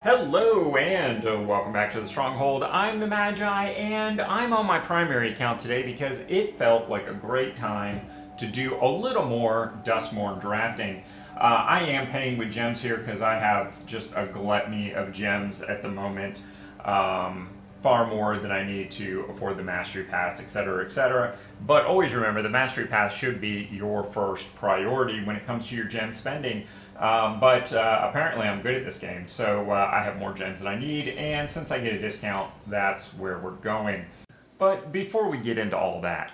Hello and welcome back to the Stronghold. I'm the Magi and I'm on my primary account today because it felt like a great time to do a little more Dustmorn drafting. I am paying with gems here because I have just a gluttony of gems at the moment. Far more than I need to afford the Mastery Pass, etc., etc. But always remember, the Mastery Pass should be your first priority when it comes to your gem spending. But apparently I'm good at this game, so I have more gems than I need, and since I get a discount, that's where we're going. But before we get into all that,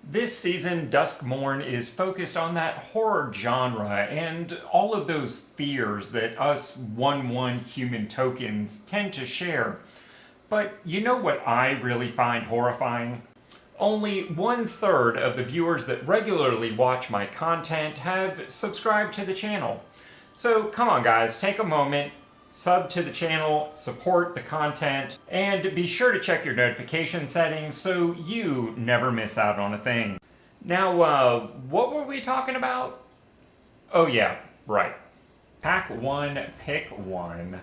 this season, Duskmorn is focused on that horror genre and all of those fears that us 1/1 human tokens tend to share. But you know what I really find horrifying? Only 1/3 of the viewers that regularly watch my content have subscribed to the channel. So come on guys, take a moment, sub to the channel, support the content, and be sure to check your notification settings so you never miss out on a thing. Now, what were we talking about? Oh yeah, right. Pack 1, pick 1.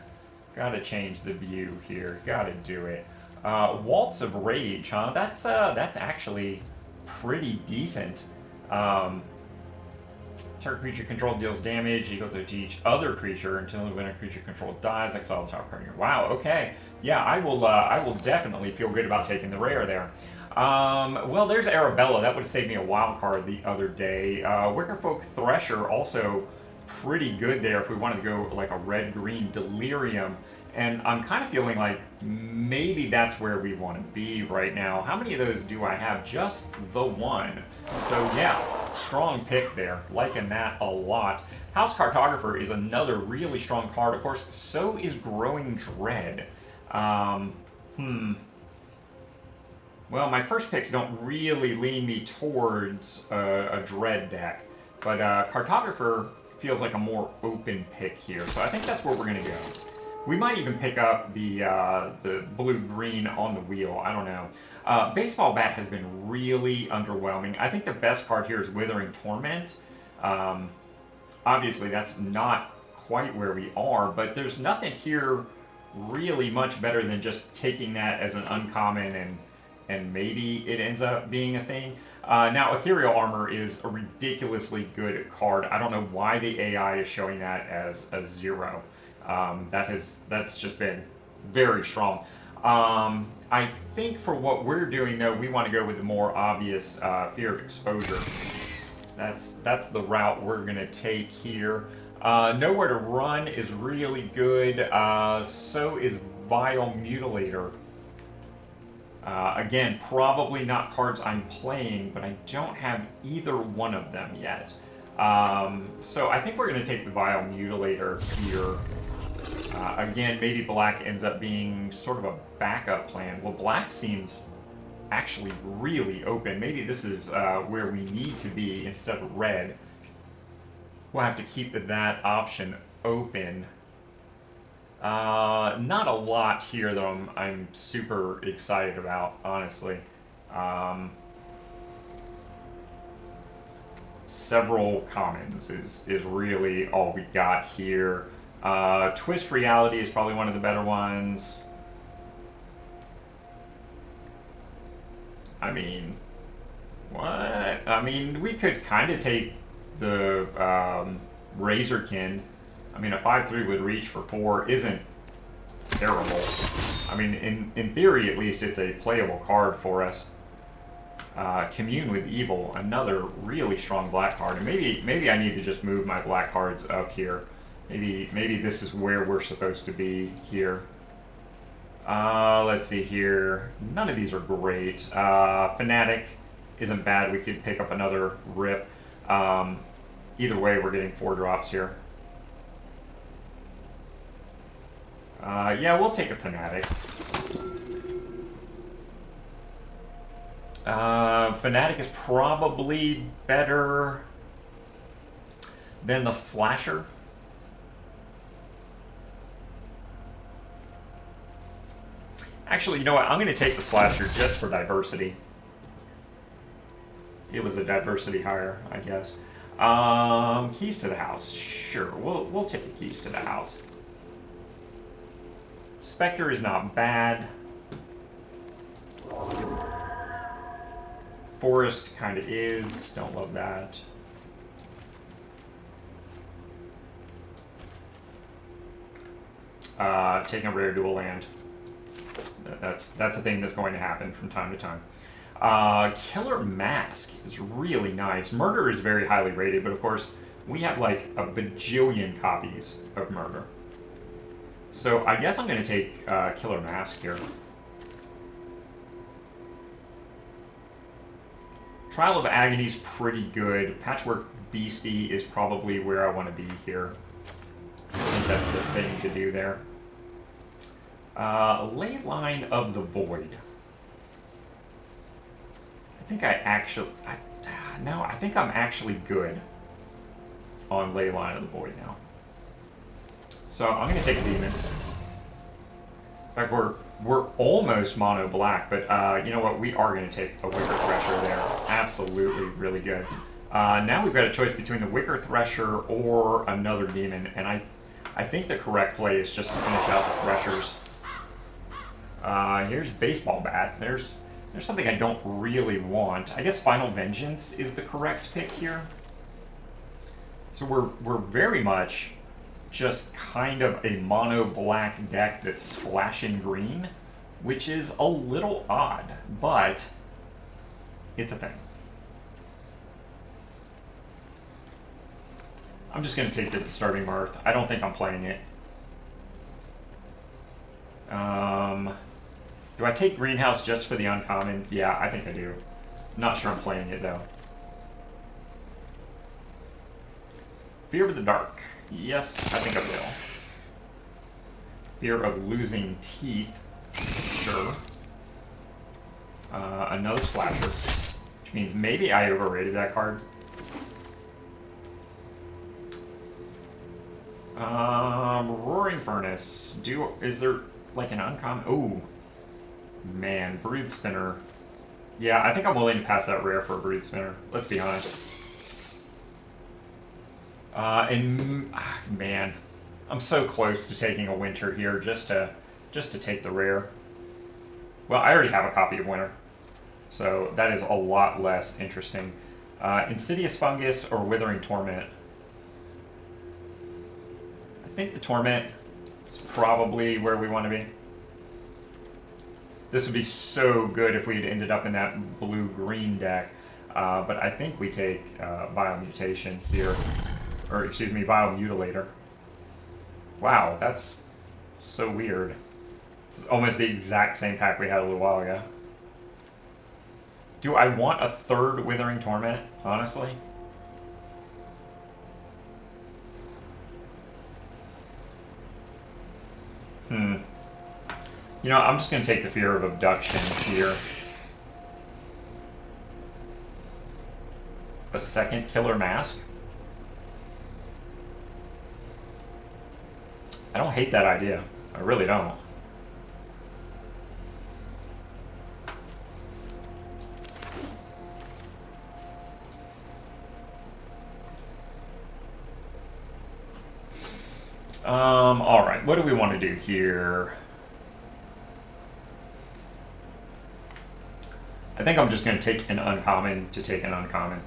Gotta change the view here, gotta do it. Waltz of Rage, huh? That's actually pretty decent. Target creature controlled deals damage equal to each other creature until when a creature controlled dies. Exile the top card. Wow. Okay. Yeah, I will definitely feel good about taking the rare there. Well, there's Arabella. That would have saved me a wild card the other day. Wickerfolk Thresher also pretty good there if we wanted to go like a red-green Delirium. And I'm kind of feeling like maybe that's where we want to be right now. How many of those do I have? Just the one. So yeah, strong pick there. Liking that a lot. House Cartographer is another really strong card. Of course, so is Growing Dread. Well, my first picks don't really lean me towards a Dread deck. But Cartographer feels like a more open pick here. So I think that's where we're going to go. We might even pick up the blue-green on the wheel. I don't know. Baseball Bat has been really underwhelming. I think the best card here is Withering Torment. Obviously, that's not quite where we are, but there's nothing here really much better than just taking that as an uncommon and maybe it ends up being a thing. Now, Ethereal Armor is a ridiculously good card. I don't know why the AI is showing that as a 0. That's just been very strong. I think for what we're doing though, we want to go with the more obvious Fear of Exposure. That's the route we're gonna take here. Nowhere to Run is really good. So is Vile Mutilator. Again, probably not cards I'm playing, but I don't have either one of them yet. So I think we're gonna take the Vile Mutilator here. Again, maybe black ends up being sort of a backup plan. Well, black seems actually really open. Maybe this is where we need to be instead of red. We'll have to keep that option open. Not a lot here, though, I'm super excited about, honestly. Several commons is really all we got here. Twist Reality is probably one of the better ones. I mean, what? I mean, we could kind of take the Razorkin. I mean, a 5/3 with reach for 4 isn't terrible. I mean, in theory, at least, it's a playable card for us. Commune with Evil, another really strong black card. And maybe I need to just move my black cards up here. Maybe this is where we're supposed to be here. Let's see here. None of these are great. Fanatic isn't bad. We could pick up another Rip. Either way, we're getting 4 drops here. Yeah, we'll take a Fanatic. Fanatic is probably better than the Slasher. Actually, you know what? I'm going to take the Slasher just for diversity. It was a diversity hire, I guess. Keys to the House. Sure, we'll take the Keys to the House. Spectre is not bad. Forest kind of is. Don't love that. Taking a rare dual land. That's a thing that's going to happen from time to time. Killer Mask is really nice. Murder is very highly rated, but of course we have like a bajillion copies of Murder. So I guess I'm going to take Killer Mask here. Trial of Agony is pretty good. Patchwork Beastie is probably where I want to be here. I think that's the thing to do there. Ley Line of the Void. I think I think I'm actually good on Ley Line of the Void now. So I'm going to take a demon. In fact, we're almost mono black, but you know what? We are going to take a Wicker Thresher there. Absolutely, really good. Now we've got a choice between the Wicker Thresher or another demon, and I think the correct play is just to finish out the Threshers. Here's Baseball Bat. There's something I don't really want. I guess Final Vengeance is the correct pick here. So we're very much just kind of a mono black deck that's splashing green, which is a little odd, but it's a thing. I'm just going to take the Disturbing Mirth. I don't think I'm playing it. Do I take Greenhouse just for the uncommon? Yeah, I think I do. Not sure I'm playing it, though. Fear of the Dark. Yes, I think I will. Fear of Losing Teeth. Sure. Another Slasher. Which means maybe I overrated that card. Roaring Furnace. Is there like an uncommon? Oh, man, Brood Spinner. Yeah, I think I'm willing to pass that rare for a Brood Spinner. Let's be honest. Man, I'm so close to taking a Winter here just to take the rare. Well, I already have a copy of Winter, so that is a lot less interesting. Insidious Fungus or Withering Torment. I think the Torment is probably where we want to be. This would be so good if we had ended up in that blue-green deck, but I think we take Biomutation here. Or, excuse me, Biomutilator. Wow, that's so weird. It's almost the exact same pack we had a little while ago. Do I want a third Withering Torment, honestly? You know, I'm just going to take the Fear of Abduction here. A second Killer Mask? I don't hate that idea. I really don't. All right, what do we want to do here? I think I'm just going to take an uncommon to take an uncommon.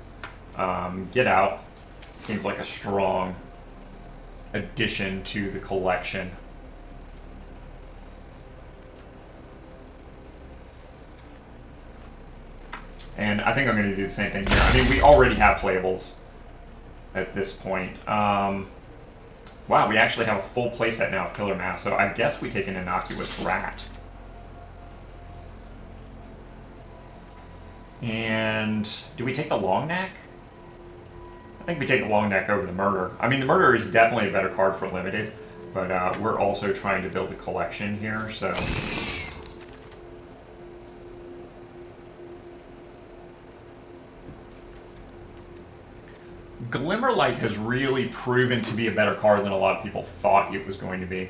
Get Out seems like a strong addition to the collection. And I think I'm going to do the same thing here. I mean, we already have playables at this point. Wow, we actually have a full playset now of Killer Mask, so I guess we take an Innocuous Rat. And do we take the Long Neck? I think we take the Long Neck over the Murder. I mean, the Murder is definitely a better card for Limited, but we're also trying to build a collection here, so... Glimmerlight has really proven to be a better card than a lot of people thought it was going to be.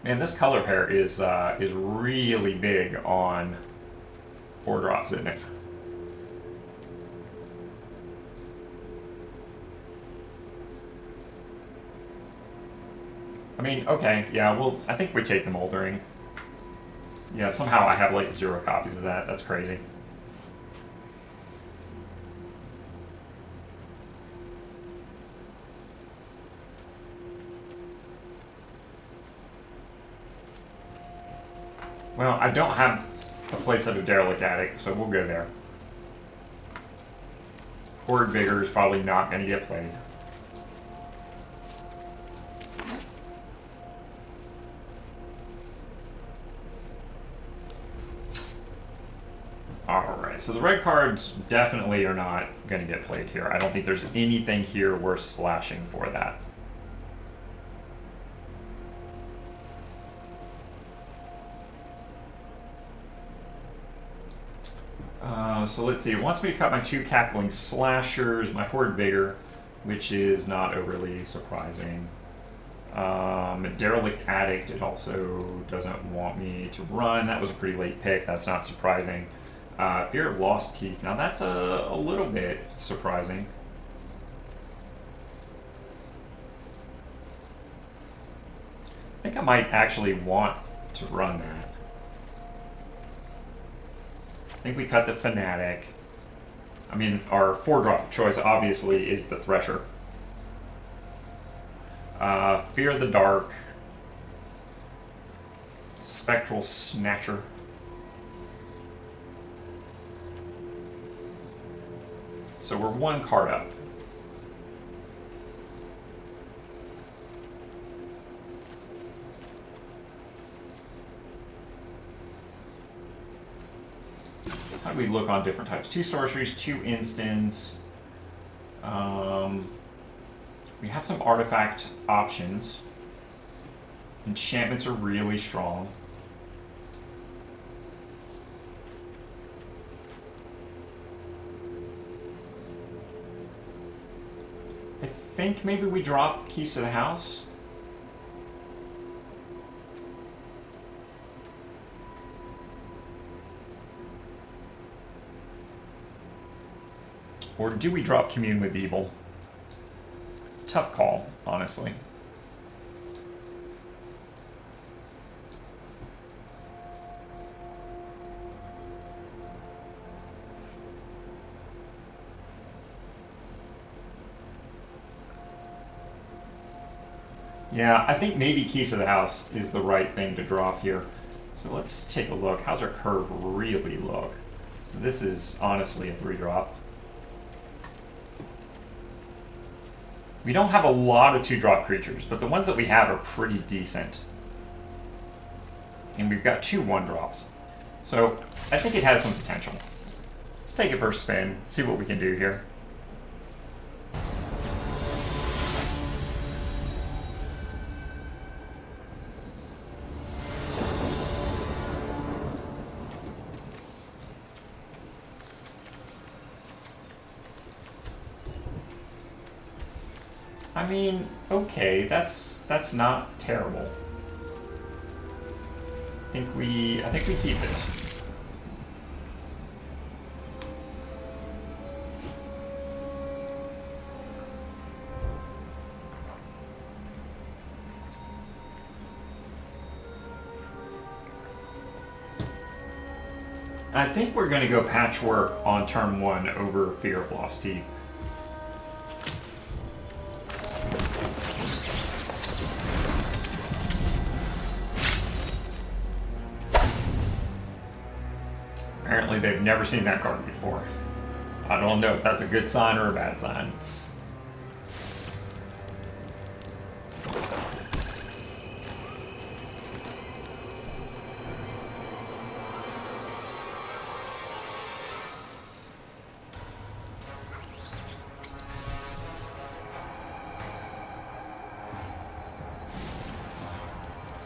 Man, this color pair is really big on 4-drops, isn't it? I mean, okay, yeah, well, I think we take the Moldering. Yeah, somehow I have like 0 copies of that. That's crazy. Well, I don't have a playset of Derelict Attic, so we'll go there. Horde Vigor is probably not going to get played. Alright, so the red cards definitely are not going to get played here. I don't think there's anything here worth splashing for that. So let's see, it wants me to cut my 2 Cackling Slashers, my Horde Vigor, which is not overly surprising. Derelict Addict, it also doesn't want me to run. That was a pretty late pick, that's not surprising. Fear of Lost Teeth, now that's a little bit surprising. I think I might actually want to run that. I think we cut the Fanatic. I mean, our 4-drop choice obviously is the Thresher. Fear of the Dark. Spectral Snatcher. So we're 1 card up. How do we look on different types? 2 sorceries, 2 instants. We have some artifact options. Enchantments are really strong. I think maybe we drop Keys to the House. Or do we drop Commune with Evil? Tough call, honestly. Yeah, I think maybe Keys to the House is the right thing to drop here. So let's take a look. How's our curve really look? So this is honestly a 3-drop. We don't have a lot of 2-drop creatures, but the ones that we have are pretty decent. And we've got 2 1-drops. So I think it has some potential. Let's take it for a spin, see what we can do here. I mean, okay, that's not terrible. I think we keep this. I think we're going to go Patchwork on turn 1 over Fear of Lost Teeth. Apparently they've never seen that card before. I don't know if that's a good sign or a bad sign.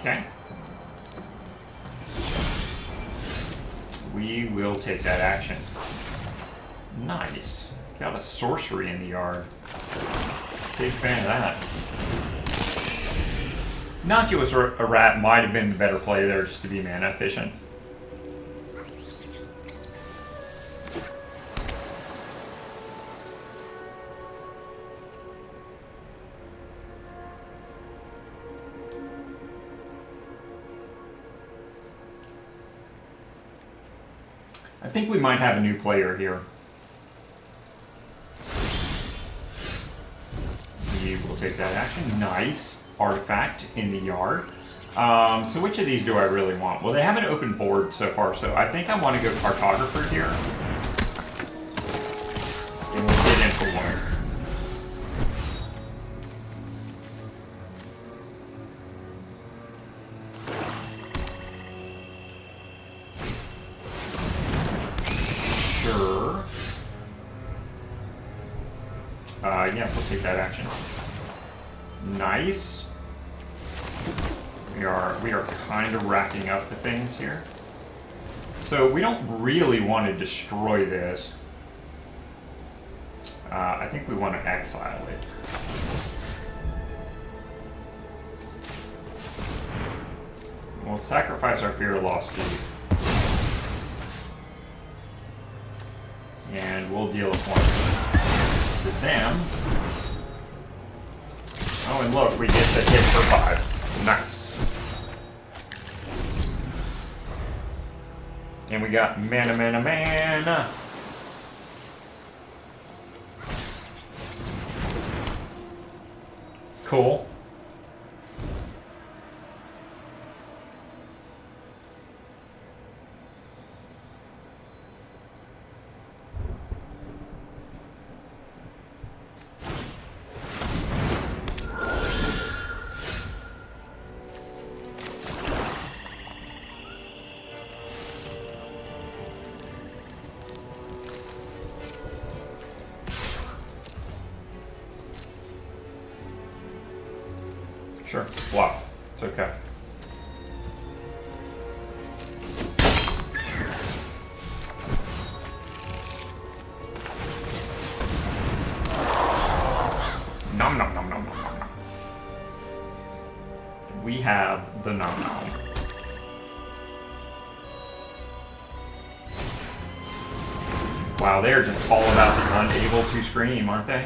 Okay. We will take that action. Nice. Got a sorcery in the yard. Big fan of that. Innocuous or a rat might have been the better play there just to be mana efficient. I think we might have a new player here. We will take that action. Nice artifact in the yard. So which of these do I really want? Well, they have an open board so far, so I think I want to go cartographer here. And we'll get in for one. Sure. Yeah, we'll take that action. Nice. We are kind of racking up the things here. So we don't really want to destroy this. I think we want to exile it. We'll sacrifice our fear of lost key. And we'll deal a point to them. Oh, and look, we get the hit for 5. Nice. And we got mana. Cool. Sure. Wow. It's okay. Nom nom nom nom nom nom nom. We have the nom nom. Wow, they're just all about the unable to scream, aren't they?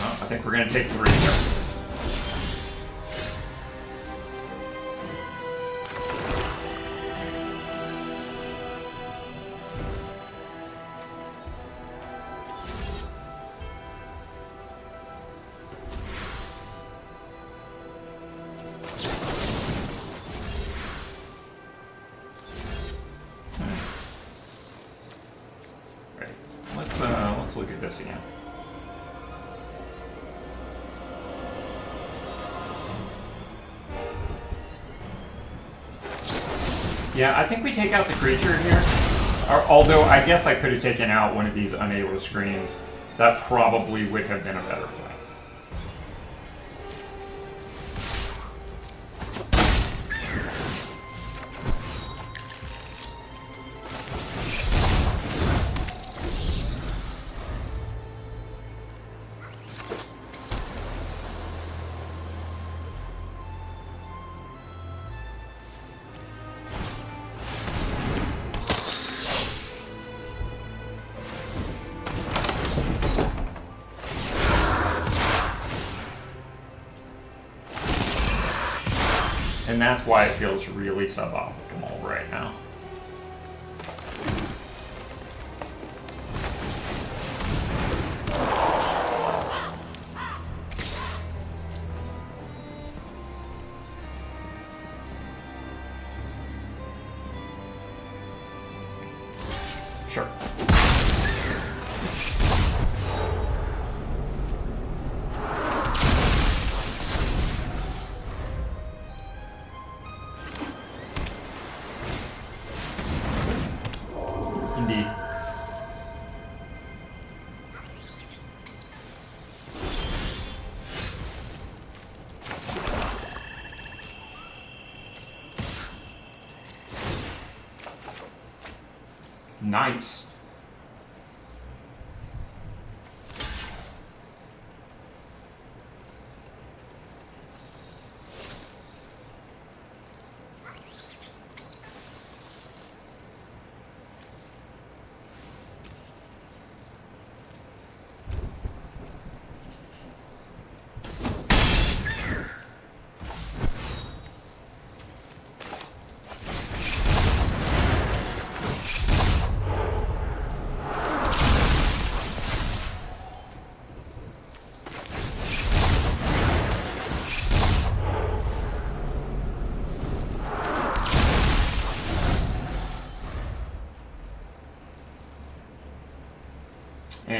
I think we're going to take 3 here. Right. Let's look at this again. Yeah, I think we take out the creature here. Although, I guess I could have taken out one of these unable screams. That probably would have been a better play. And that's why it feels really suboptimal right now. Sure. Indeed. Nice.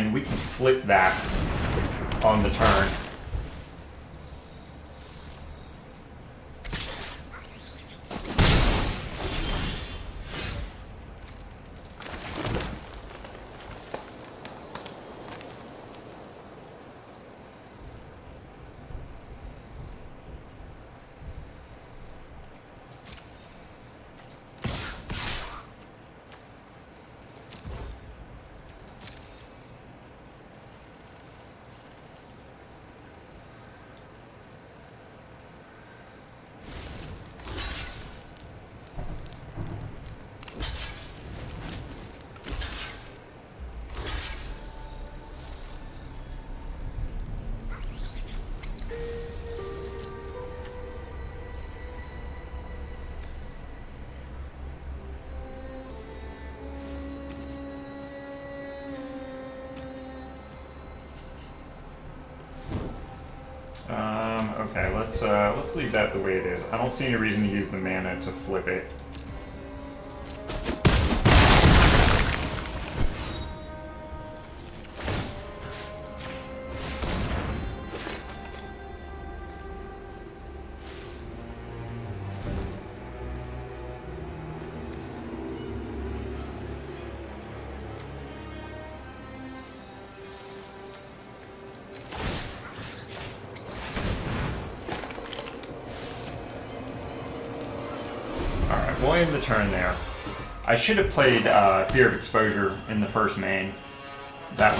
and we can flip that on the turn. Okay, let's leave that the way it is. I don't see any reason to use the mana to flip it. Alright, we'll end the turn there. I should have played Fear of Exposure in the first main. That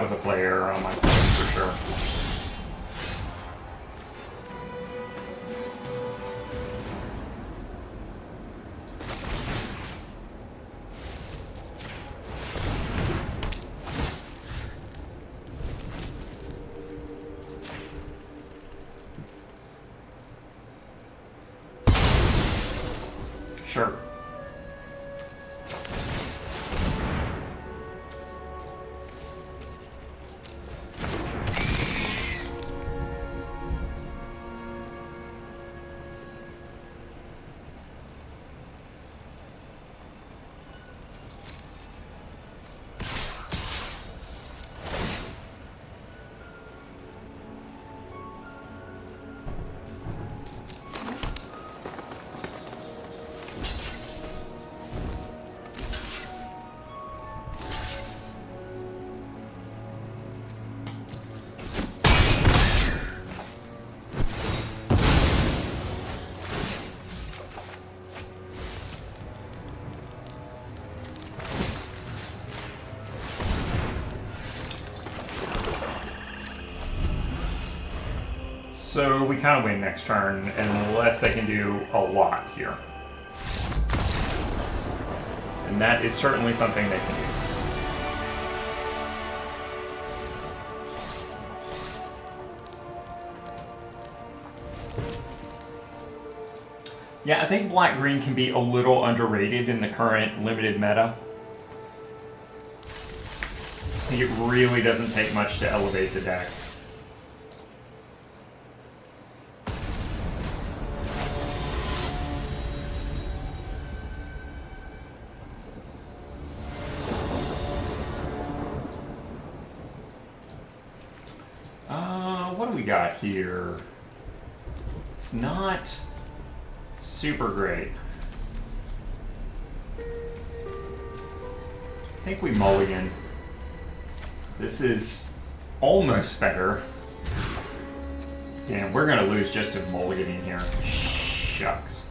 was a play error on my part for sure. Sure. So we kind of win next turn, unless they can do a lot here. And that is certainly something they can do. Yeah, I think black-green can be a little underrated in the current limited meta. I think it really doesn't take much to elevate the deck. What do we got here? It's not super great. I think we mulligan. This is almost better. Damn, we're gonna lose just to mulliganing here. Shucks.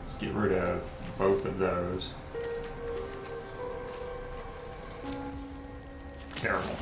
Let's get rid of both of those. Terrible.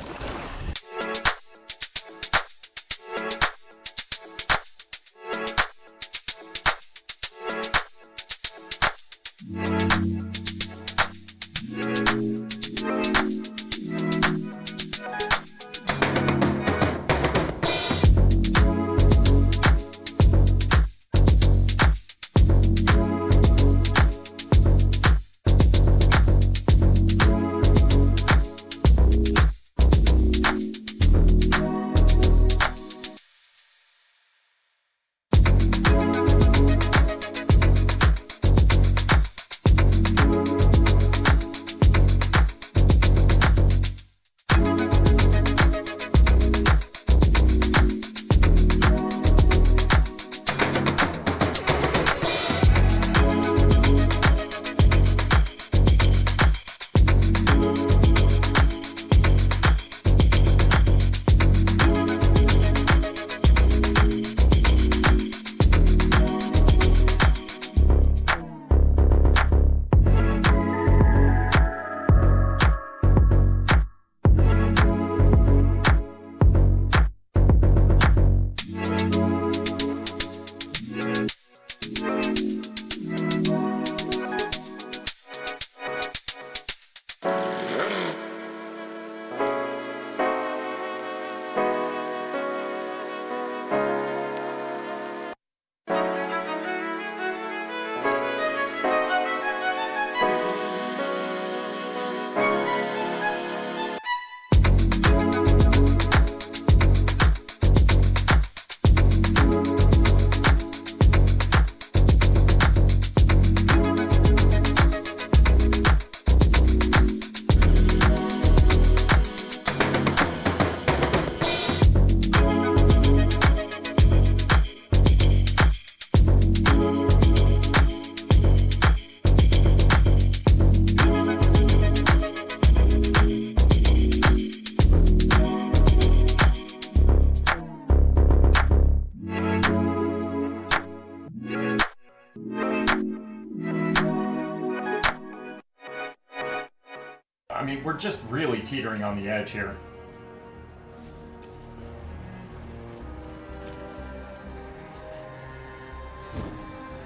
I mean, we're just really teetering on the edge here.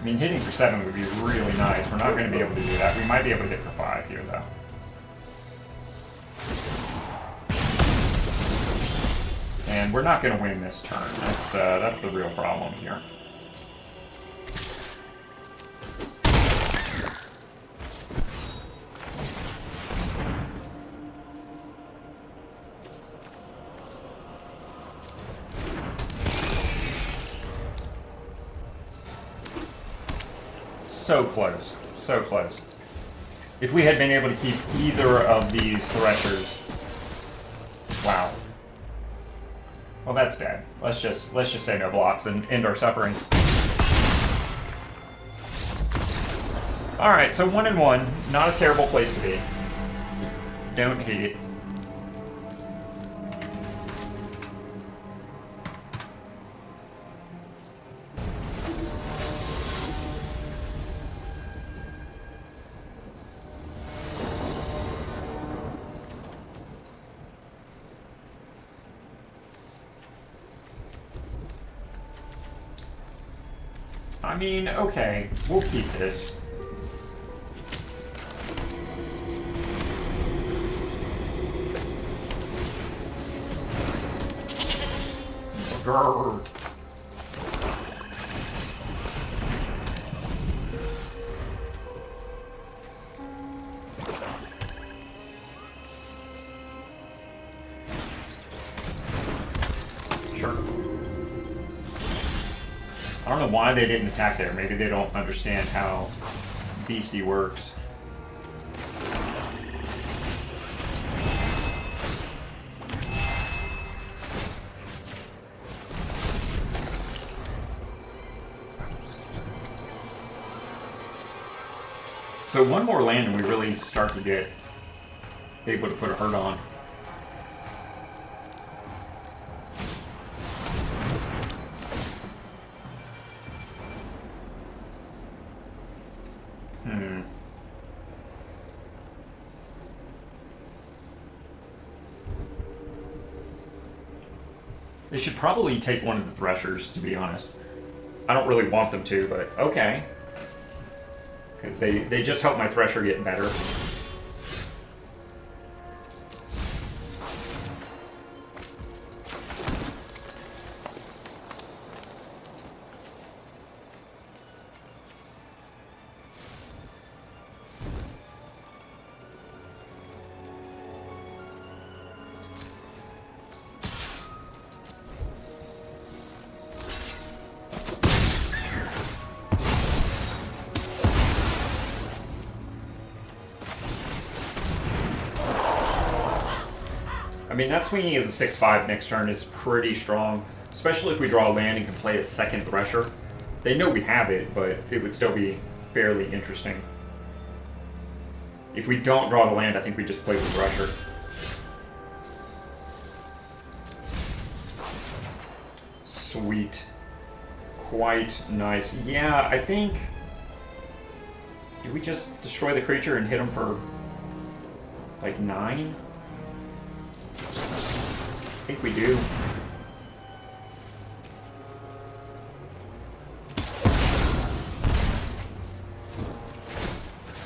I mean, hitting for 7 would be really nice. We're not going to be able to do that. We might be able to hit for 5 here, though. And we're not going to win this turn. That's the real problem here. So close. So close. If we had been able to keep either of these threshers... Wow. Well, that's dead. Let's just say no blocks and end our suffering. Alright, so 1-1. Not a terrible place to be. Don't hate it. I mean, okay, we'll keep this. Grrr. Sure. I don't know why they didn't attack there. Maybe they don't understand how Beastie works. So one more land and we really start to get able to put a hurt on. They should probably take one of the threshers, to be honest. I don't really want them to, but okay. Because they just help my thresher get better. I mean, that swinging as a 6-5 next turn is pretty strong, especially if we draw a land and can play a second Thresher. They know we have it, but it would still be fairly interesting. If we don't draw the land, I think we just play the Thresher. Sweet. Quite nice. Yeah, I think... Did we just destroy the creature and hit him for... like 9? I think we do.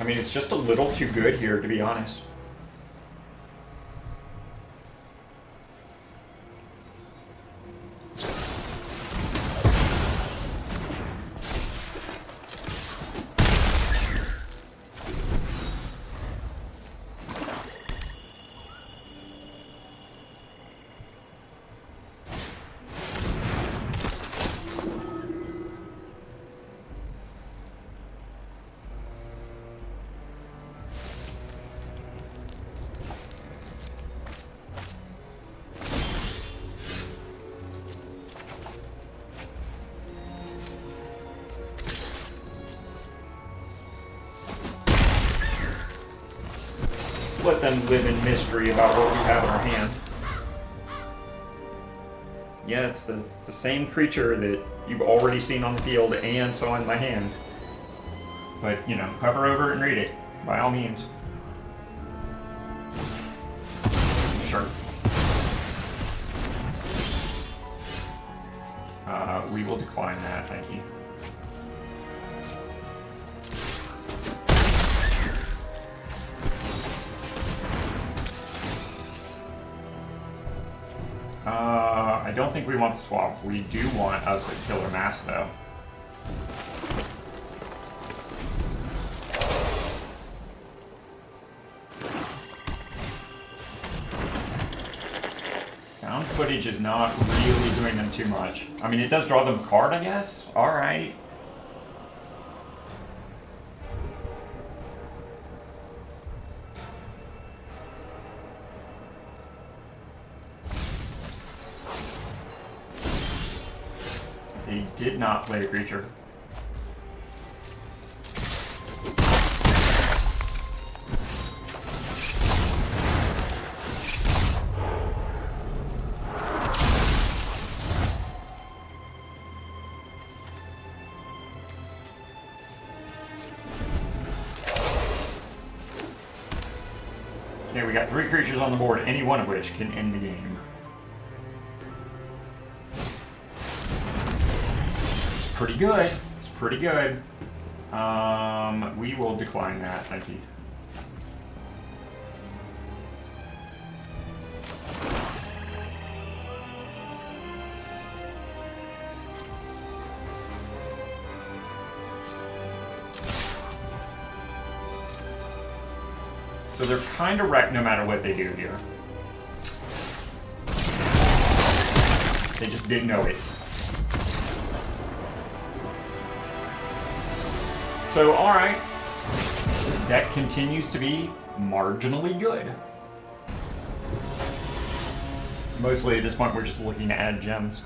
I mean, it's just a little too good here, to be honest. Let them live in mystery about what we have in our hand. Yeah, it's the same creature that you've already seen on the field and saw in my hand. But, you know, hover over it and read it, by all means. We will decline that, thank you. I don't think we want the swap. We do want us a killer mass, though. Found footage is not really doing them too much. I mean, it does draw them a card, I guess. All right. They did not play a creature. Okay, we got 3 creatures on the board, any one of which can end the game. It's pretty good. It's pretty good. We will decline that, thank you. So they're kind of wrecked no matter what they do here. They just didn't know it. So, alright. This deck continues to be marginally good. Mostly at this point we're just looking to add gems.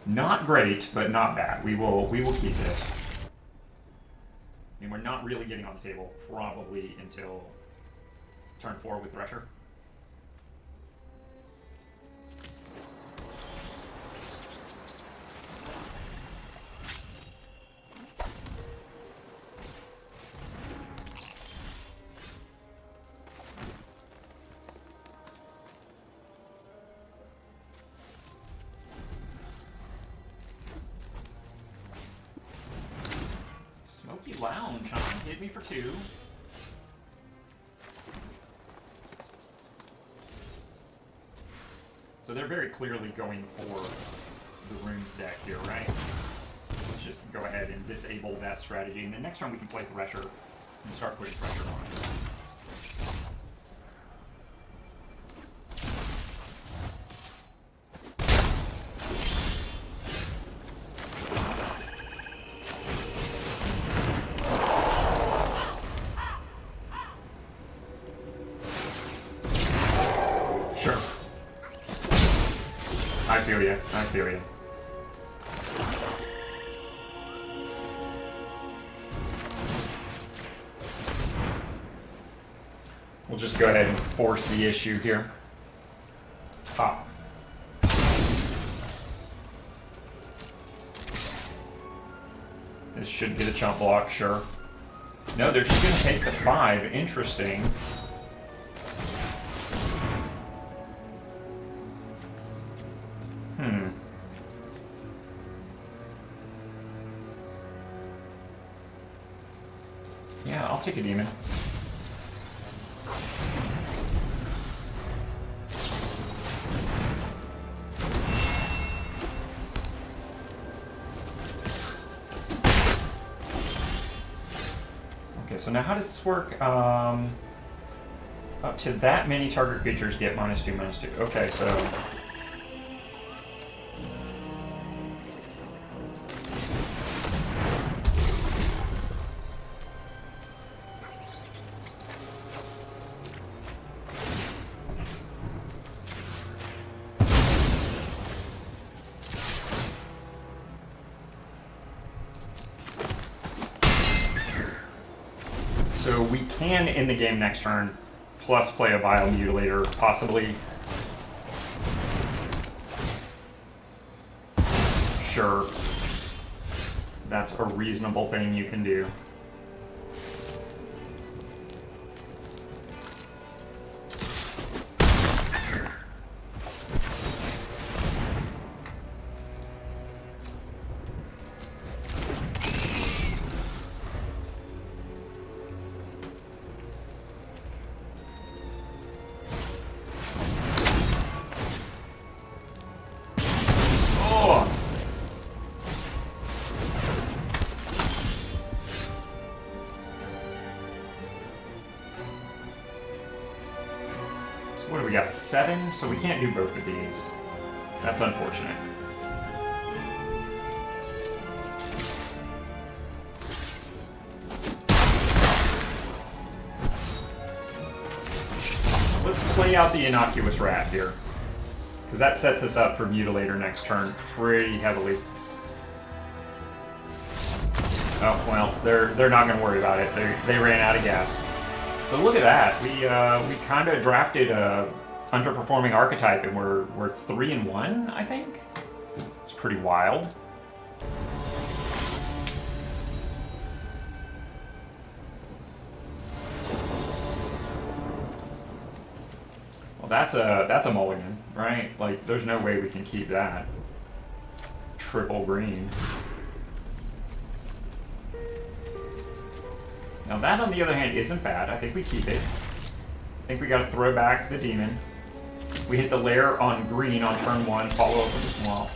Not great, but not bad. We will keep this. I mean, we're not really getting on the table probably until turn 4 with Thresher. Smoky Lounge, huh? Hit me for 2. So they're very clearly going for the Runes deck here, right? Let's just go ahead and disable that strategy, and then next turn we can play Thresher and start putting pressure on it. I feel you. We'll just go ahead and force the issue here. Pop. This should get a chump block, sure. No, they're just going to take the 5. Interesting. Yeah, I'll take a demon. Okay, so now how does this work? Up to that many target creatures get -2/-2. Okay, so... So we can end the game next turn, plus play a Vile Mutilator, possibly. Sure. That's a reasonable thing you can do. What do we got? 7? So we can't do both of these. That's unfortunate. Let's play out the innocuous rat here. Because that sets us up for Mutilator next turn pretty heavily. Oh, well, they're not going to worry about it. They ran out of gas. So look at that. We kind of drafted a underperforming archetype, and we're 3-1, I think. It's pretty wild. Well, that's a mulligan, right? Like, there's no way we can keep that. Triple green. Now that, on the other hand, isn't bad. I think we keep it. I think we got to throw back the demon. We hit the lair on green on turn 1, follow up with the swamp.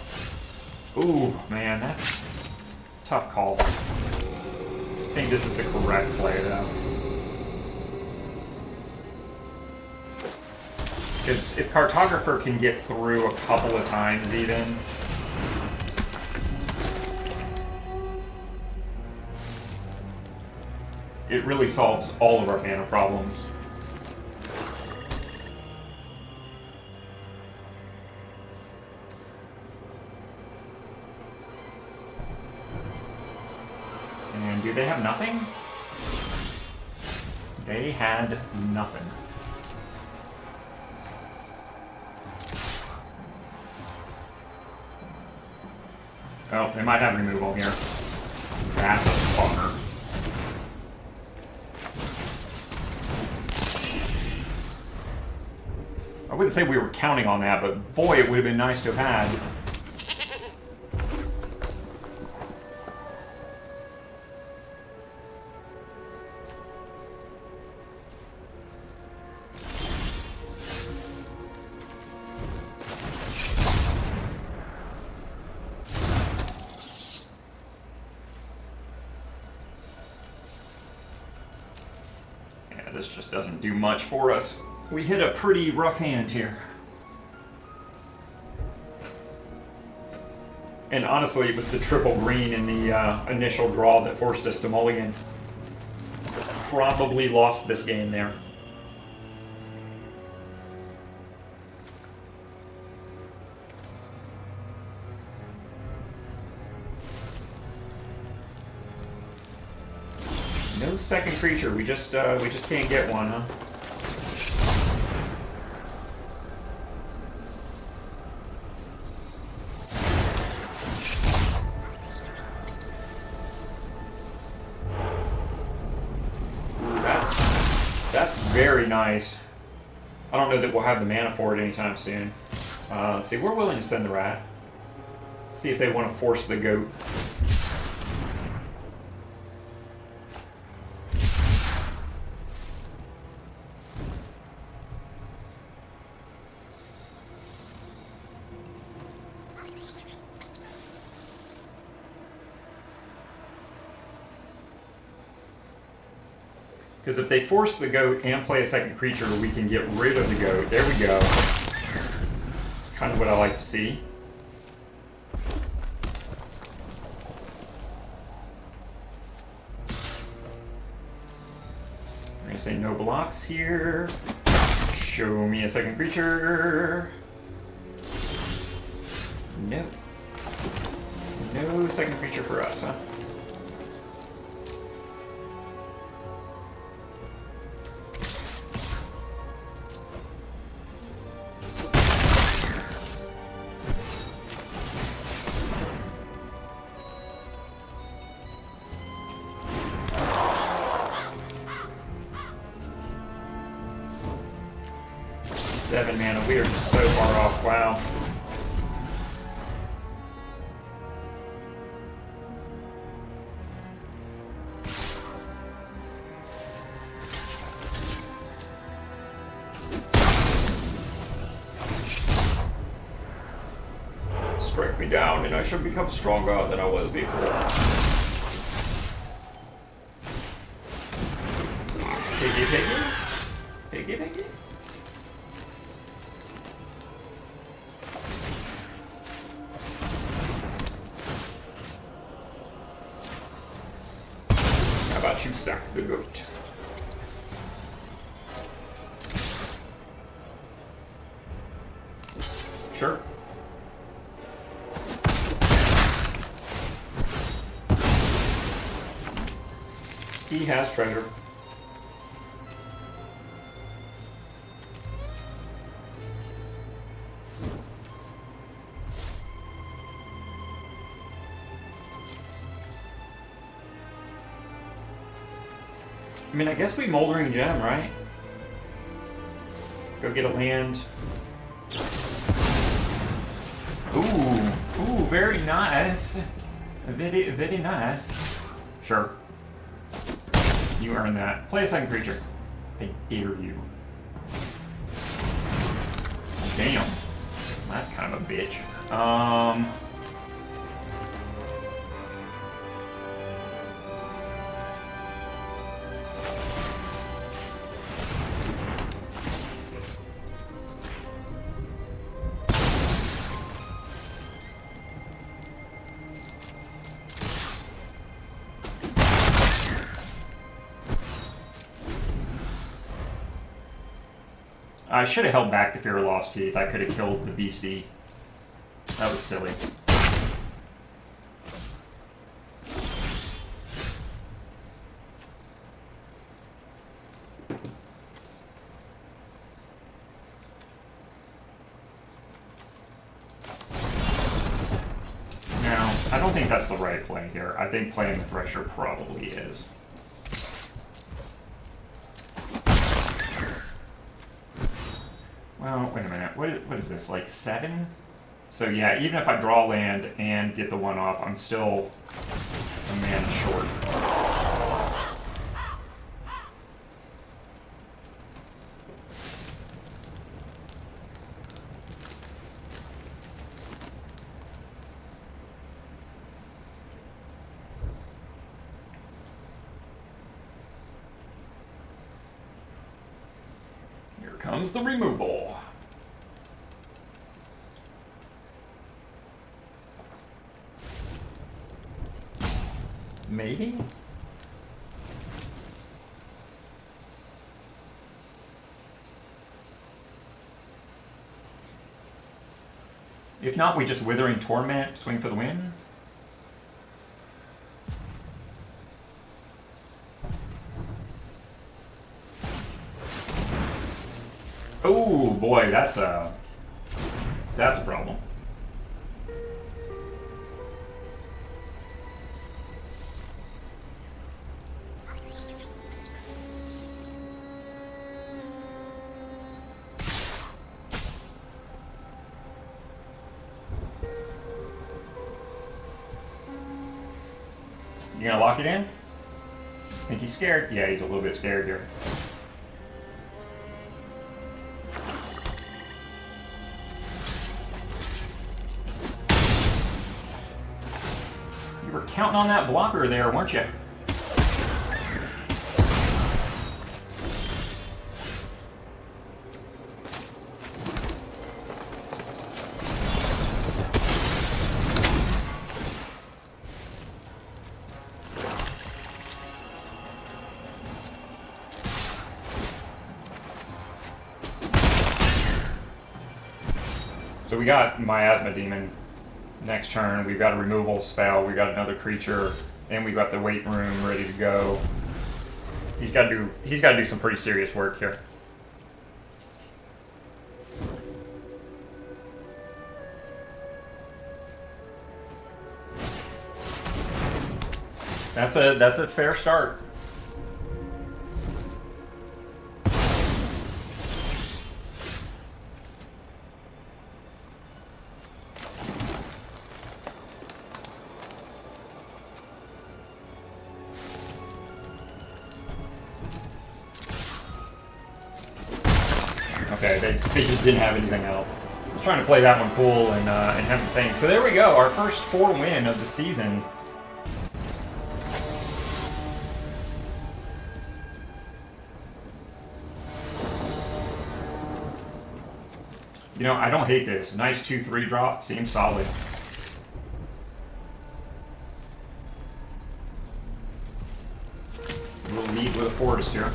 Ooh, man, that's a tough call. I think this is the correct play, though. Because if Cartographer can get through a couple of times even, it really solves all of our mana problems. And do they have nothing? They had nothing. Oh, they might have removal here. That's a fucker. I wouldn't say we were counting on that, but boy, it would have been nice to have had. Yeah, this just doesn't do much for us. We hit a pretty rough hand here. And honestly, it was the triple green in the initial draw that forced us to mulligan. Probably lost this game there. No second creature. We just can't get one, huh? That's very nice. I don't know that we'll have the mana for it anytime soon. Let's see, we're willing to send the rat. See if they want to force the goat. Because if they force the goat and play a second creature, we can get rid of the goat. There we go. It's kind of what I like to see. I'm going to say no blocks here. Show me a second creature. No. No second creature for us, huh? Seven mana, we are just so far off, wow. Strike me down and I shall become stronger than I was before. Piggy, piggy? Piggy, piggy? to sack the goat. Sure. He has treasure. I mean, I guess we Moldering Gem, right? Go get a land. Ooh, very nice. Very, very nice. Sure. You earn that. Play a second creature. I dare you. Damn. That's kind of a bitch. I should have held back the Fear of Lost Teeth. I could have killed the beastie. That was silly. Now, I don't think that's the right play here. I think playing the Thresher probably is. Well, wait a minute. What is this, like 7? So yeah, even if I draw land and get the 1 off, I'm still a mana short. Here comes the removal. Maybe? If not, we just Withering Torment, swing for the win. Oh boy, that's a problem. You gonna lock it in? Think he's scared? Yeah, he's a little bit scared here. You were counting on that blocker there, weren't you? So we got Miasma Demon next turn. We've got a removal spell. We've got another creature, and we've got the Weight Room ready to go. He's got to do some pretty serious work here. That's a fair start. Okay, they just didn't have anything else. I was trying to play that one cool and have the thing. So there we go, our first 4 win of the season. You know, I don't hate this. Nice 2/3 drop, seems solid. supposed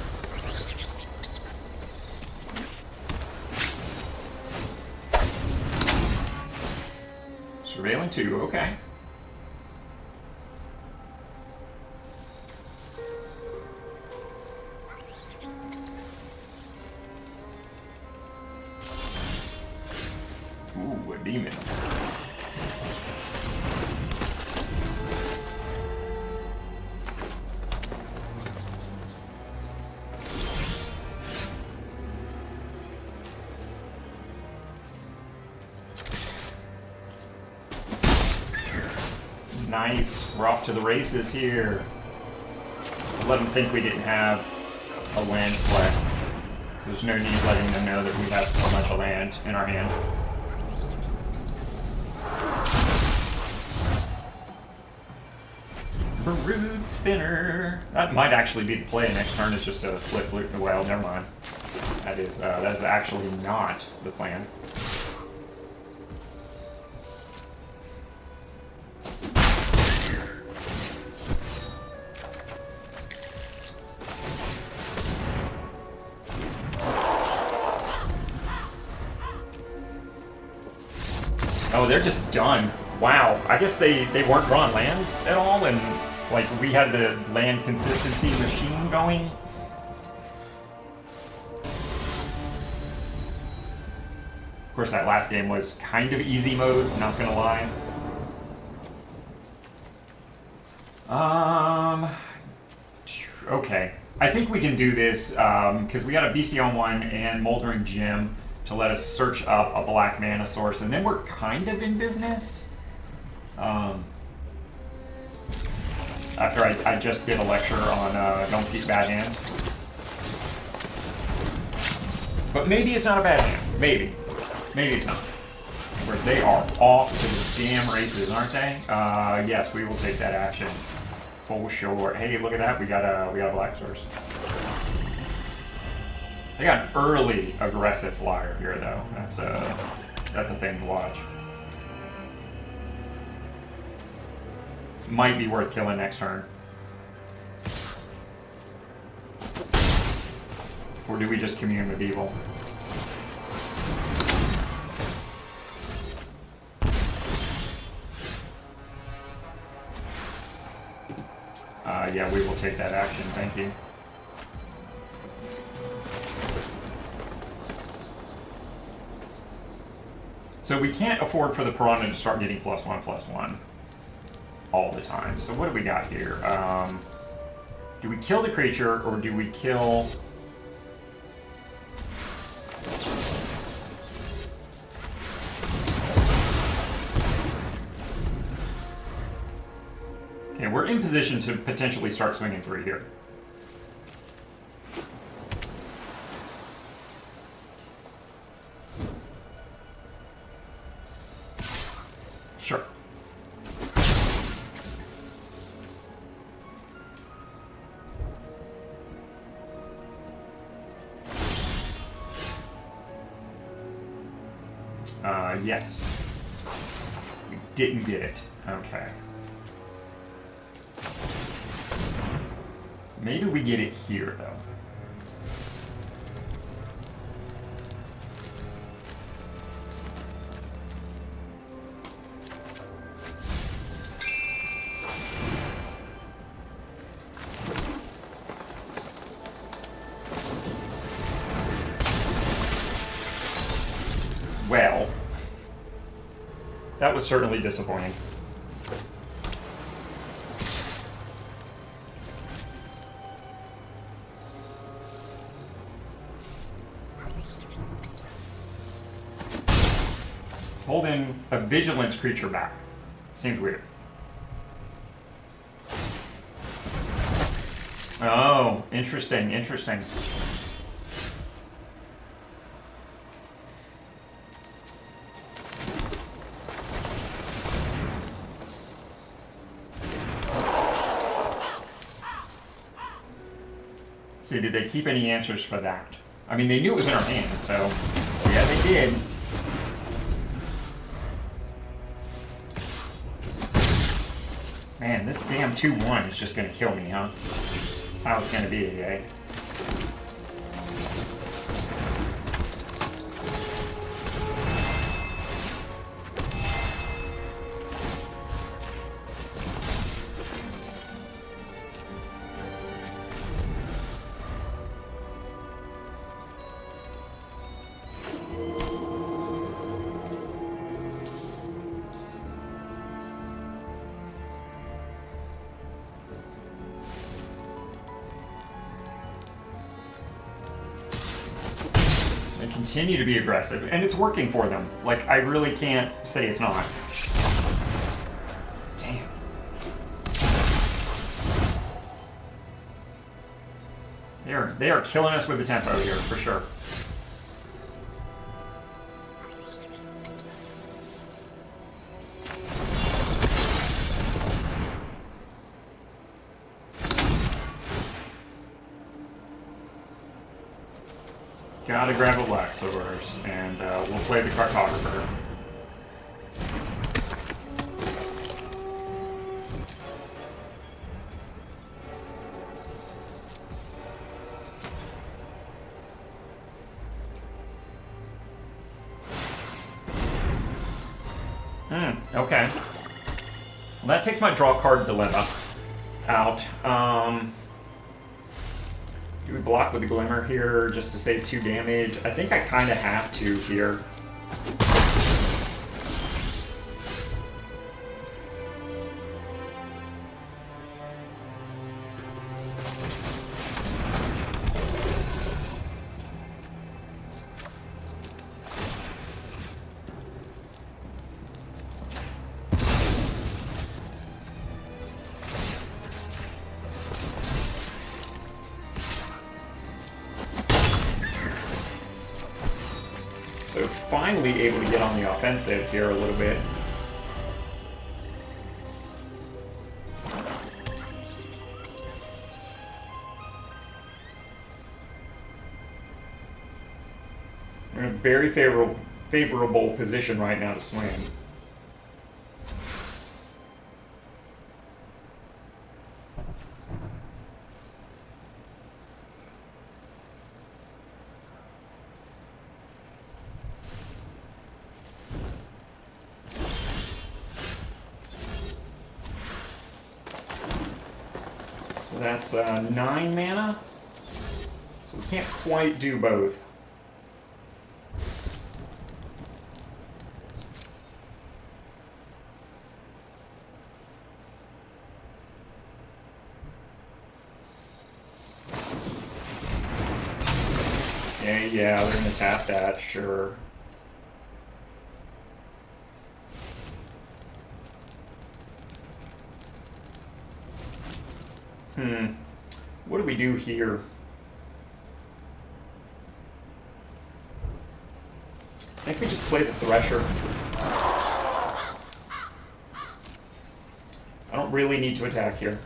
to. Surveilling 2, okay. Ooh, a demon. Nice. We're off to the races here. Let them think we didn't have a land play. There's no need letting them know that we have a bunch of land in our hand. Brood Spinner. That might actually be the play next turn. Is just to flip loot. Well, never mind. That is actually not the plan. Oh, they're just done. Wow. I guess they weren't drawing lands at all, and like we had the land consistency machine going. Of course, that last game was kind of easy mode, not gonna lie. Okay. I think we can do this, because we got a Beastie on 1 and Moldering Gem to let us search up a black mana source, and then we're kind of in business. After I just did a lecture on Don't Keep Bad Hands. But maybe it's not a bad hand. Maybe. Maybe it's not. Where they are off to the damn races, aren't they? Yes, we will take that action. For sure. Hey, look at that. We got a black source. They got an early aggressive flyer here, though. That's a thing to watch. Might be worth killing next turn. Or do we just commune with evil? Yeah, we will take that action. Thank you. So we can't afford for the Piranha to start getting +1/+1 all the time. So what do we got here? Do we kill the creature, or do we kill... Okay, we're in position to potentially start swinging 3 here. Sure. Yes. We didn't get it. Okay. Maybe we get it here, though. Well, that was certainly disappointing. It's holding a vigilance creature back. Seems weird. Oh, interesting, interesting. See, did they keep any answers for that? I mean, they knew it was in our hand, so yeah, they did. Man, this damn 2/1 is just gonna kill me, huh? That's how it's gonna be, eh? continue to be aggressive, and it's working for them. Like, I really can't say it's not. Damn. They are killing us with the tempo here, for sure. Gotta grab a black source, and we'll play the cartographer. Okay. Well, that takes my draw card dilemma out. Do we block with the Glimmer here just to save 2 damage? I think I kind of have to here. So finally able to get on the offensive here a little bit. We're in a very favorable position right now to swing. So that's 9 mana. So we can't quite do both. Yeah, they're gonna tap that, sure. What do we do here? I think we just play the Thresher. I don't really need to attack here.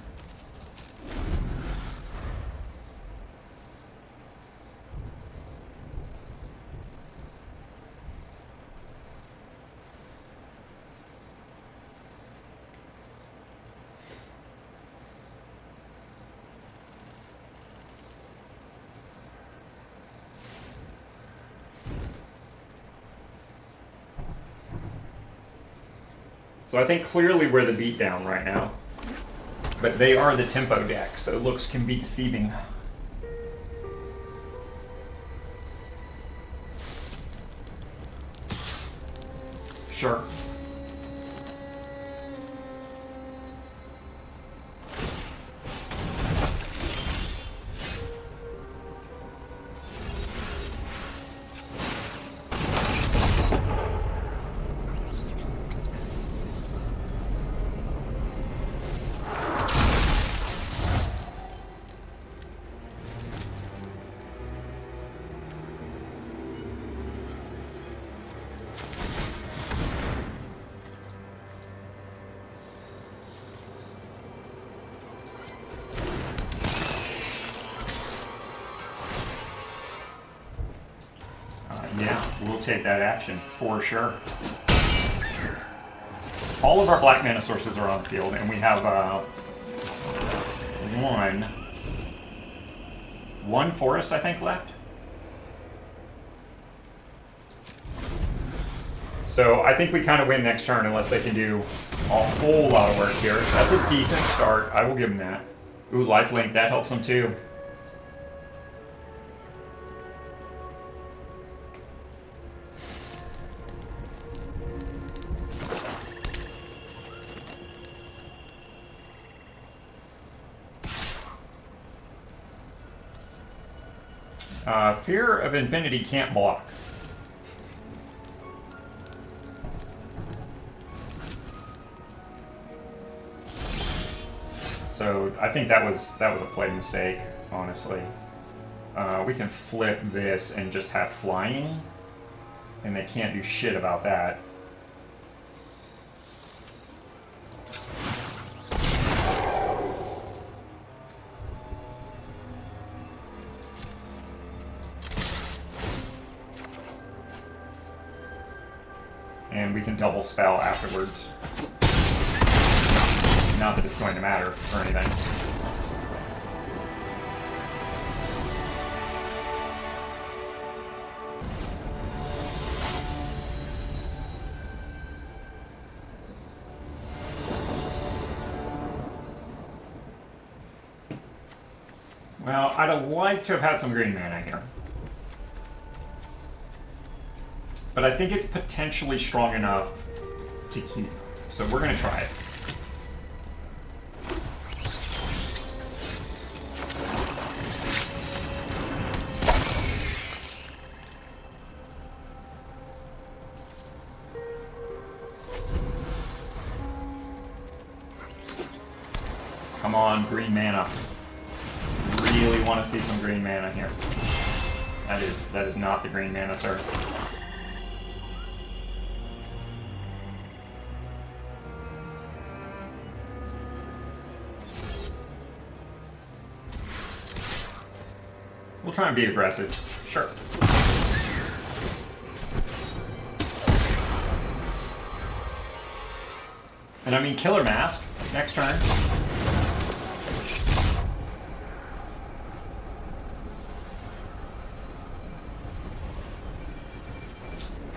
So I think clearly we're the beatdown right now. But they are the tempo deck, so looks can be deceiving. Sure. Yeah, we'll take that action for sure. All of our black mana sources are on the field, and we have one forest, I think, left. So I think we kind of win next turn unless they can do a whole lot of work here. That's a decent start. I will give them that. Ooh, lifelink, that helps them too. Fear of Infinity can't block. So I think that was a play mistake, honestly. We can flip this and just have flying, and they can't do shit about that. And we can double spell afterwards. Not that it's going to matter or anything. Well, I'd have liked to have had some green mana here. But I think it's potentially strong enough to keep. So we're going to try it. Come on, green mana. Really want to see some green mana here. That is not the green mana, sir. We'll try and be aggressive. Sure. And I mean, Killer Mask, next turn.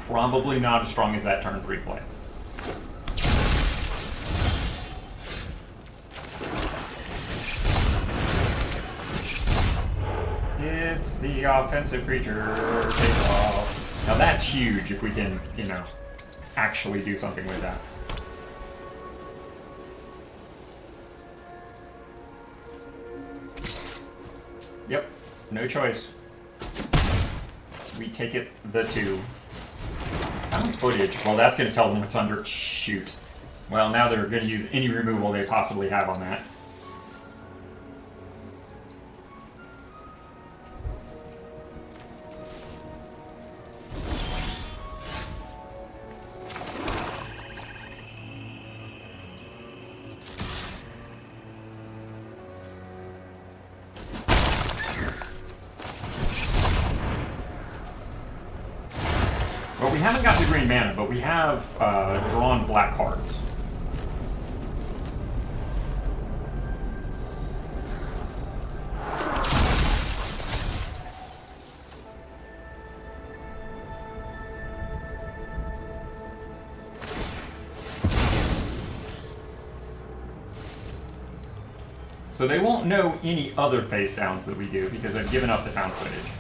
Probably not as strong as that turn 3 play. It's the offensive creature takes off. Now that's huge if we can, you know, actually do something with that. Yep, no choice. We take it the 2. Found footage. Well, that's going to tell them what's under. Shoot. Well, now they're going to use any removal they possibly have on that. Well, we haven't got the green mana, but we have drawn black cards. So they won't know any other face downs that we do because I've given up the found footage.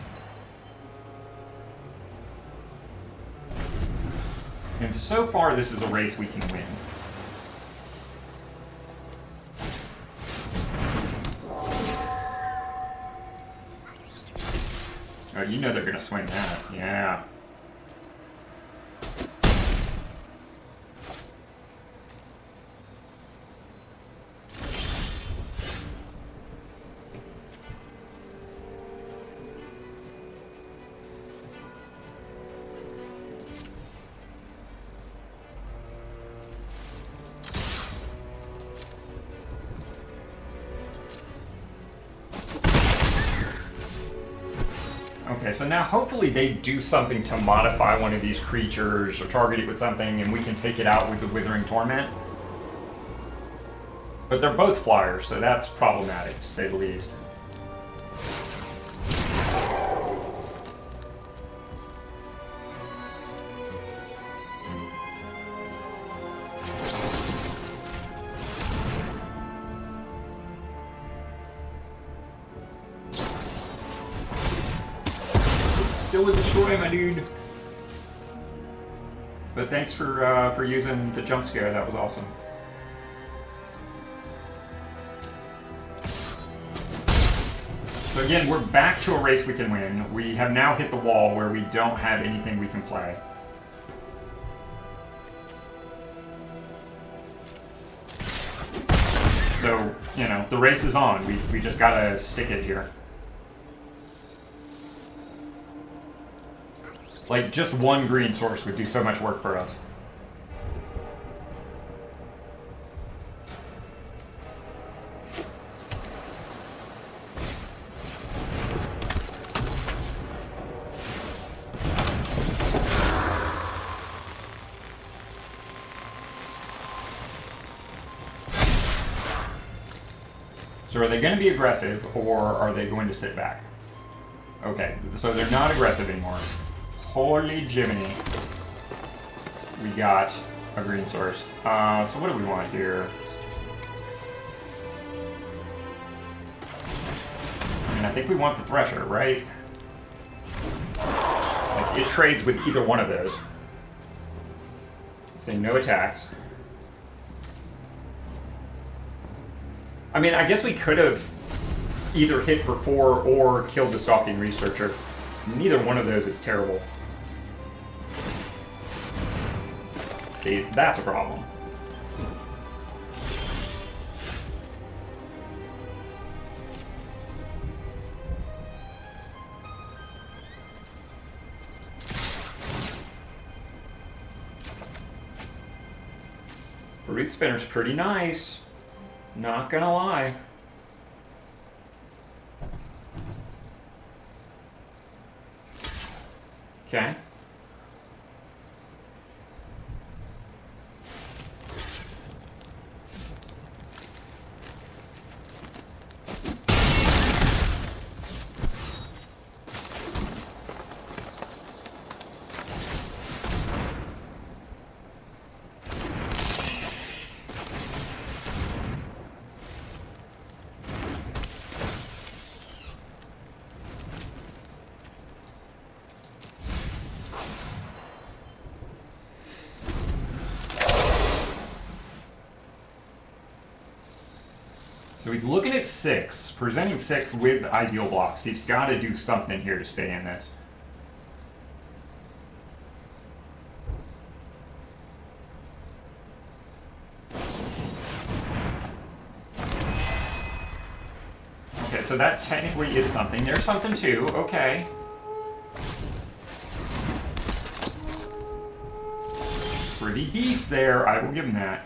And so far, this is a race we can win. Oh, you know they're going to swing that. Yeah. Okay, so now hopefully they do something to modify one of these creatures or target it with something and we can take it out with the Withering Torment. But they're both flyers, so that's problematic, to say the least. Still a destroy, my dude. But thanks for using the jump scare. That was awesome. So again, we're back to a race we can win. We have now hit the wall where we don't have anything we can play. So, you know, the race is on. We just gotta stick it here. Like, just one green source would do so much work for us. So are they going to be aggressive, or are they going to sit back? Okay, so they're not aggressive anymore. Holy Jiminy. We got a green source. So what do we want here? I mean, I think we want the Thresher, right? Like, it trades with either one of those. Say no attacks. I mean, I guess we could have either hit for 4 or killed the Stalking Researcher. Neither one of those is terrible. See, that's a problem. Root Spinner's pretty nice. Not gonna lie. Okay. So he's looking at 6, presenting 6 with ideal blocks. He's got to do something here to stay in this. Okay, so that technically is something. There's something too. Okay. Pretty decent there. I will give him that.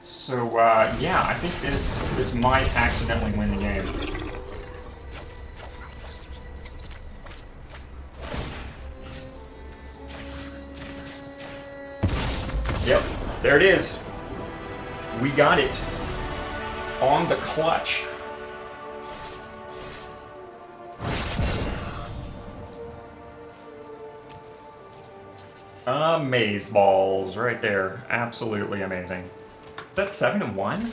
So, yeah, I think this might accidentally win the game. Yep, there it is. We got it. On the clutch. Amazeballs right there. Absolutely amazing. Is that 7-1?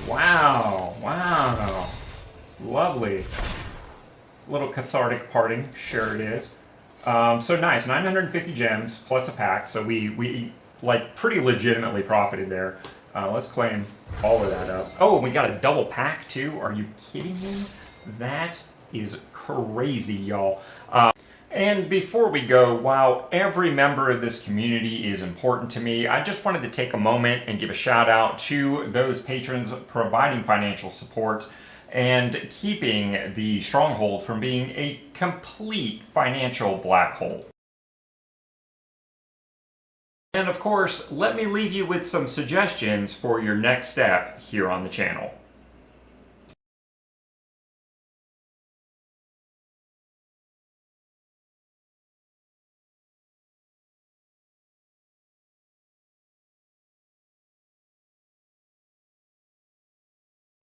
Wow, wow. Lovely. Little cathartic parting, sure it is. So nice, 950 gems plus a pack, so we like pretty legitimately profited there. Let's claim all of that up. Oh, we got a double pack too? Are you kidding me? That is crazy, y'all. And before we go, while every member of this community is important to me, I just wanted to take a moment and give a shout out to those patrons providing financial support and keeping the Stronghold from being a complete financial black hole. And of course, let me leave you with some suggestions for your next step here on the channel.